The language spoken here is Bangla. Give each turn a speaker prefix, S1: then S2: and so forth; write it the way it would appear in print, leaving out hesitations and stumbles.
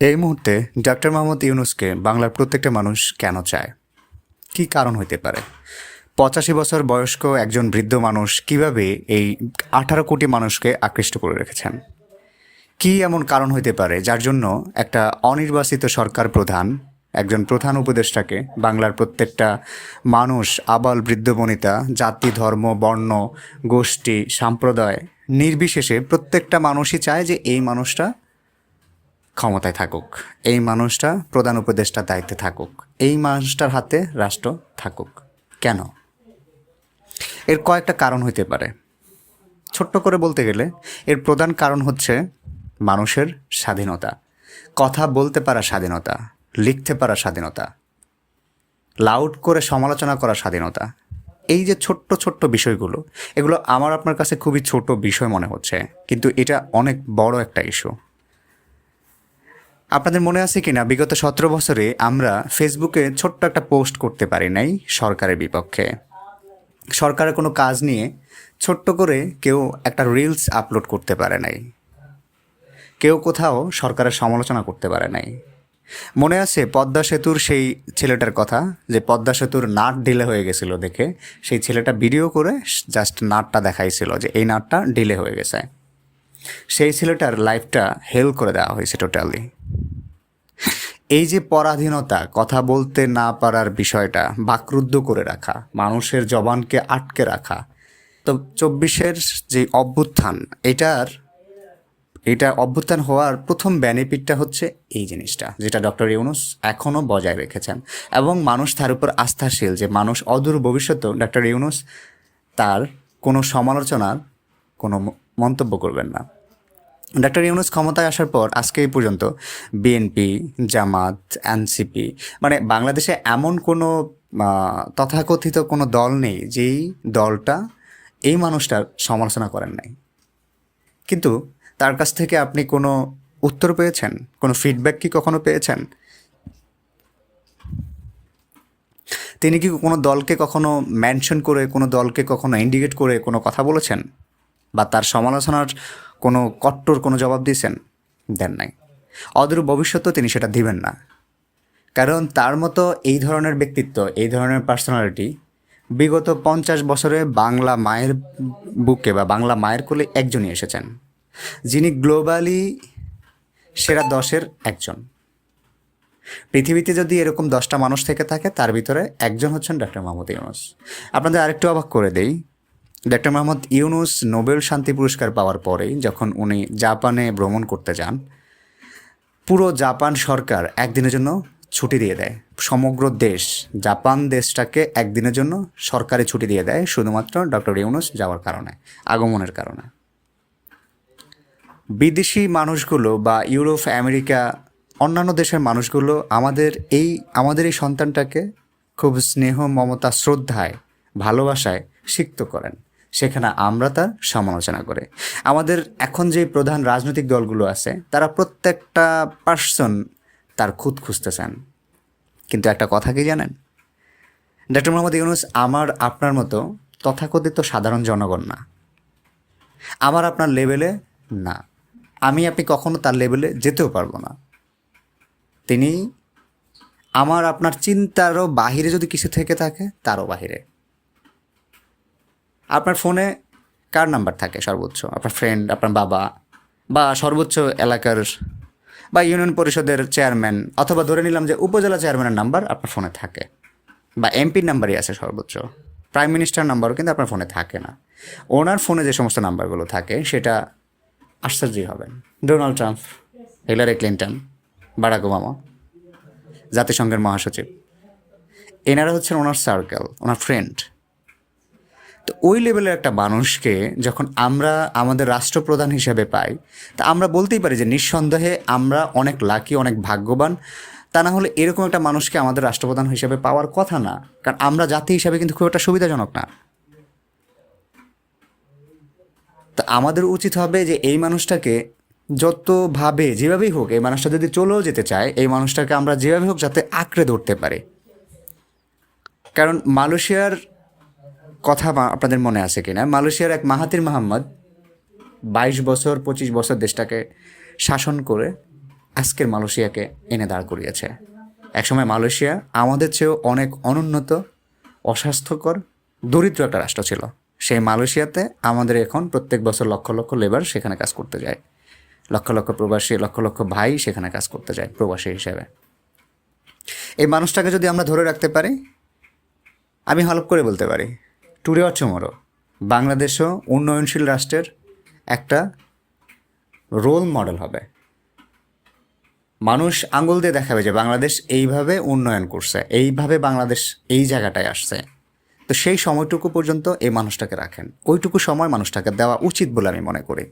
S1: এই মুহূর্তে ডক্টর মোহাম্মদ ইউনূসকে বাংলার প্রত্যেকটা মানুষ কেন চায়? কী কারণ হইতে পারে? 85 বছর বয়স্ক একজন বৃদ্ধ মানুষ কিভাবে এই 18 কোটি মানুষকে আকৃষ্ট করে রেখেছেন? কী এমন কারণ হইতে পারে যার জন্য একটা অনির্বাচিত সরকার প্রধান, একজন প্রধান উপদেষ্টাকে বাংলার প্রত্যেকটা মানুষ, আবাল বৃদ্ধ বনিতা, জাতি, ধর্ম, বর্ণ, গোষ্ঠী, সম্প্রদায় নির্বিশেষে প্রত্যেকটা মানুষই চায় যে এই মানুষটা ক্ষমতায় থাকুক, এই মানুষটা প্রধান উপদেষ্টার দায়িত্বে থাকুক, এই মানুষটার হাতে রাষ্ট্র থাকুক? কেন? এর কয়েকটা কারণ হইতে পারে। ছোট্ট করে বলতে গেলে এর প্রধান কারণ হচ্ছে মানুষের স্বাধীনতা, কথা বলতে পারা স্বাধীনতা, লিখতে পারা স্বাধীনতা, লাউড করে সমালোচনা করার স্বাধীনতা। এই যে ছোট্ট ছোট্ট বিষয়গুলো, এগুলো আমার আপনার কাছে খুবই ছোট বিষয় মনে হচ্ছে, কিন্তু এটা অনেক বড় একটা ইস্যু। আপনাদের মনে আছে কি না, বিগত 17 বছরে আমরা ফেসবুকে ছোট্ট একটা পোস্ট করতে পারি নাই সরকারের বিপক্ষে। সরকারের কোনো কাজ নিয়ে ছোট্ট করে কেউ একটা রিলস আপলোড করতে পারে নাই, কেউ কোথাও সরকারের সমালোচনা করতে পারে নাই। মনে আছে পদ্মা সেতুর সেই ছেলেটার কথা, যে পদ্মা সেতুর নাট ঢিলে হয়ে গেছিল দেখে সেই ছেলেটা ভিডিও করে জাস্ট নাটটা দেখাইছিল যে এই নাটটা ঢিলে হয়ে গেছে। সেই ছেলেটার লাইফটা হেল করে দেওয়া হয়েছে টোটালি। এই যে পরাধীনতা, কথা বলতে না পারার বিষয়টা বাকরুদ্ধ করে রাখা, মানুষের জবানকে আটকে রাখা, তো 24-এর যে অভ্যুত্থান, এটা অভ্যুত্থান হওয়ার প্রথম বেনিফিটটা হচ্ছে এই জিনিসটা, যেটা ডক্টর ইউনূস এখনও বজায় রেখেছেন, এবং মানুষ তার উপর আস্থাশীল যে মানুষ অদূর ভবিষ্যতেও ডক্টর ইউনূস তার কোনো সমালোচনার কোনো মন্তব্য করবেন না। ডক্টর ইউনূস ক্ষমতায় আসার পর আজকে এই পর্যন্ত বিএনপি, জামাত, এনসিপি, মানে বাংলাদেশে এমন কোনো তথাকথিত কোনো দল নেই যেই দলটা এই মানুষটার সমালোচনা করেন নাই। কিন্তু তার কাছ থেকে আপনি কোনো উত্তর পেয়েছেন? কোনো ফিডব্যাক কি কখনো পেয়েছেন? তিনি কি কোনো দলকে কখনো মেনশন করে, কোনো দলকে কখনো ইন্ডিকেট করে কোনো কথা বলেছেন, বা তার সমালোচনার কোনো কট্টর কোনো জবাব দিয়েছেন? দেন নাই। অদূর ভবিষ্যতেও তিনি সেটা দিবেন না, কারণ তার মতো এই ধরনের ব্যক্তিত্ব, এই ধরনের পার্সোনালিটি বিগত 50 বছরে বাংলা মায়ের বুকে বা বাংলা মায়ের কোলে একজনই এসেছেন, যিনি গ্লোবালি সেরা 10-এর একজন। পৃথিবীতে যদি এরকম 10টা মানুষ থেকে থাকে, তার ভিতরে একজন হচ্ছেন ডক্টর মোহাম্মদ ইউনূস। আপনাদের আরেকটু অবাক করে দেই, ডক্টর মোহাম্মদ ইউনূস নোবেল শান্তি পুরস্কার পাওয়ার পরেই যখন উনি জাপানে ভ্রমণ করতে যান, পুরো জাপান সরকার একদিনের জন্য ছুটি দিয়ে দেয়। সমগ্র দেশ, জাপান দেশটাকে একদিনের জন্য সরকারি ছুটি দিয়ে দেয়, শুধুমাত্র ডক্টর ইউনূস যাওয়ার কারণে, আগমনের কারণে। বিদেশি মানুষগুলো বা ইউরোপ, আমেরিকা, অন্যান্য দেশের মানুষগুলো আমাদের এই সন্তানটাকে খুব স্নেহ, মমতা, শ্রদ্ধায়, ভালোবাসায় সিক্ত করেন, সেখানে আমরা তার সমালোচনা করে। আমাদের এখন যে প্রধান রাজনৈতিক দলগুলো আছে, তারা প্রত্যেকটা পার্সন তার খুঁত খুঁজতেছেন। কিন্তু একটা কথা কি জানেন, ডক্টর মোহাম্মদ ইউনূস আমার আপনার মতো তথাকথিত সাধারণ জনগণ না, আমার আপনার লেভেলে না। আমি আপনি কখনো তার লেভেলে যেতেও পারবো না। তিনি আমার আপনার চিন্তারও বাহিরে, যদি কিছু থেকে থাকে তারও বাহিরে। আপনার ফোনে কার নাম্বার থাকে সর্বোচ্চ? আপনার ফ্রেন্ড, আপনার বাবা, বা সর্বোচ্চ এলাকার বা ইউনিয়ন পরিষদের চেয়ারম্যান, অথবা ধরে নিলাম যে উপজেলা চেয়ারম্যানের নাম্বার আপনার ফোনে থাকে, বা এমপির নাম্বারই আছে সর্বোচ্চ। প্রাইম মিনিস্টার নাম্বারও কিন্তু আপনার ফোনে থাকে না। ওনার ফোনে যে সমস্ত নাম্বারগুলো থাকে, সেটা আশ্চর্যই হবেন। Donald Trump, Hillary Clinton, Barack Obama, জাতিসংঘের মহাসচিব, এনারা হচ্ছেন ওনার সার্কেল, ওনার ফ্রেন্ড। তো ওই লেভেলের একটা মানুষকে যখন আমরা আমাদের রাষ্ট্রপ্রধান হিসেবে পাই, তা আমরা বলতেই পারি যে নিঃসন্দেহে আমরা অনেক লাকি, অনেক ভাগ্যবান। তা না হলে এরকম একটা মানুষকে আমাদের রাষ্ট্রপ্রধান হিসেবে পাওয়ার কথা না, কারণ আমরা জাতি হিসাবে কিন্তু খুব একটা সুবিধাজনক না। তা আমাদের উচিত হবে যে এই মানুষটাকে যতভাবে, যেভাবেই হোক, এই মানুষটা যদি চলেও যেতে চায়, এই মানুষটাকে আমরা যেভাবে হোক যাতে আঁকড়ে ধরতে পারি। কারণ মালয়েশিয়ার কথা আপনাদের মনে আছে কিনা, মালয়েশিয়ার এক মাহাথির মোহাম্মদ 22 বছর 25 বছর দেশটাকে শাসন করে আজকের মালয়েশিয়াকে এনে দাঁড় করিয়েছে। একসময় মালয়েশিয়া আমাদের চেয়েও অনেক অনুন্নত, অস্বাস্থ্যকর, দরিদ্র একটা রাষ্ট্র ছিল। সেই মালয়েশিয়াতে আমাদের এখন প্রত্যেক বছর লক্ষ লক্ষ লেবার সেখানে কাজ করতে যায়, লক্ষ লক্ষ প্রবাসী, লক্ষ লক্ষ ভাই সেখানে কাজ করতে যায় প্রবাসী হিসেবে। এই মানুষটাকে যদি আমরা ধরে রাখতে পারি, আমি হলপ করে বলতে পারি টুডে অর টুমরো বাংলাদেশও উন্নয়নশীল রাষ্ট্রের একটা রোল মডেল হবে। মানুষ আঙুল দিয়ে দেখাবে যে বাংলাদেশ এইভাবে উন্নয়ন করছে, এইভাবে বাংলাদেশ এই জায়গাটায় আসছে। তো সেই সময়টুকু পর্যন্ত এই মানুষটাকে রাখেন, ওইটুকু সময় মানুষটাকে দেওয়া উচিত বলে আমি মনে করি।